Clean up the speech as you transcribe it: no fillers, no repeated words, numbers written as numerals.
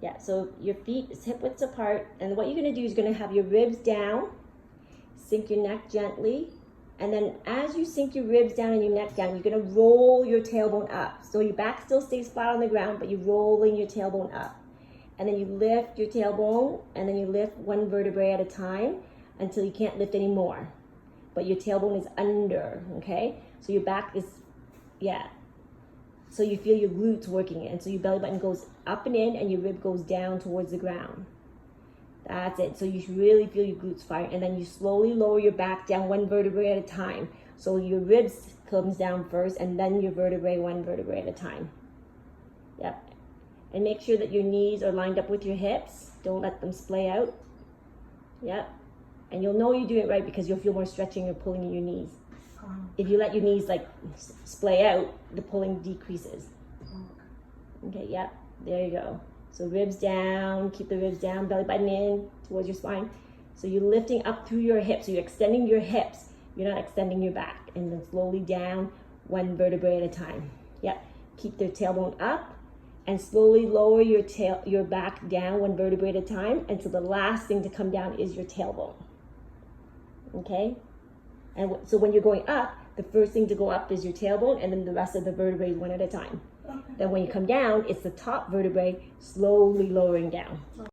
Yeah, so your feet is hip widths apart, and what you're gonna do is you're gonna have your ribs down, sink your neck gently, and then as you sink your ribs down and your neck down, you're gonna roll your tailbone up. So your back still stays flat on the ground, but you're rolling your tailbone up. And then you lift your tailbone, and then you lift one vertebrae at a time until you can't lift anymore. But your tailbone is under, okay? So your back is, yeah. So you feel your glutes working it. And so your belly button goes up and in, and your rib goes down towards the ground. That's it. So you should really feel your glutes fire. And then you slowly lower your back down one vertebrae at a time. So your ribs comes down first, and then your vertebrae, one vertebrae at a time. Yep. And make sure that your knees are lined up with your hips. Don't let them splay out. Yep. And you'll know you're doing it right because you'll feel more stretching or pulling in your knees. If you let your knees like splay out, the pulling decreases. Okay, yep. There you go. So ribs down, keep the ribs down, belly button in towards your spine. So you're lifting up through your hips. So you're extending your hips. You're not extending your back. And then slowly down, one vertebrae at a time. Yep. Keep the tailbone up and slowly lower your back down one vertebrae at a time until the last thing to come down is your tailbone. Okay? And so when you're going up, the first thing to go up is your tailbone, and then the rest of the vertebrae one at a time. Okay. Then when you come down, it's the top vertebrae slowly lowering down.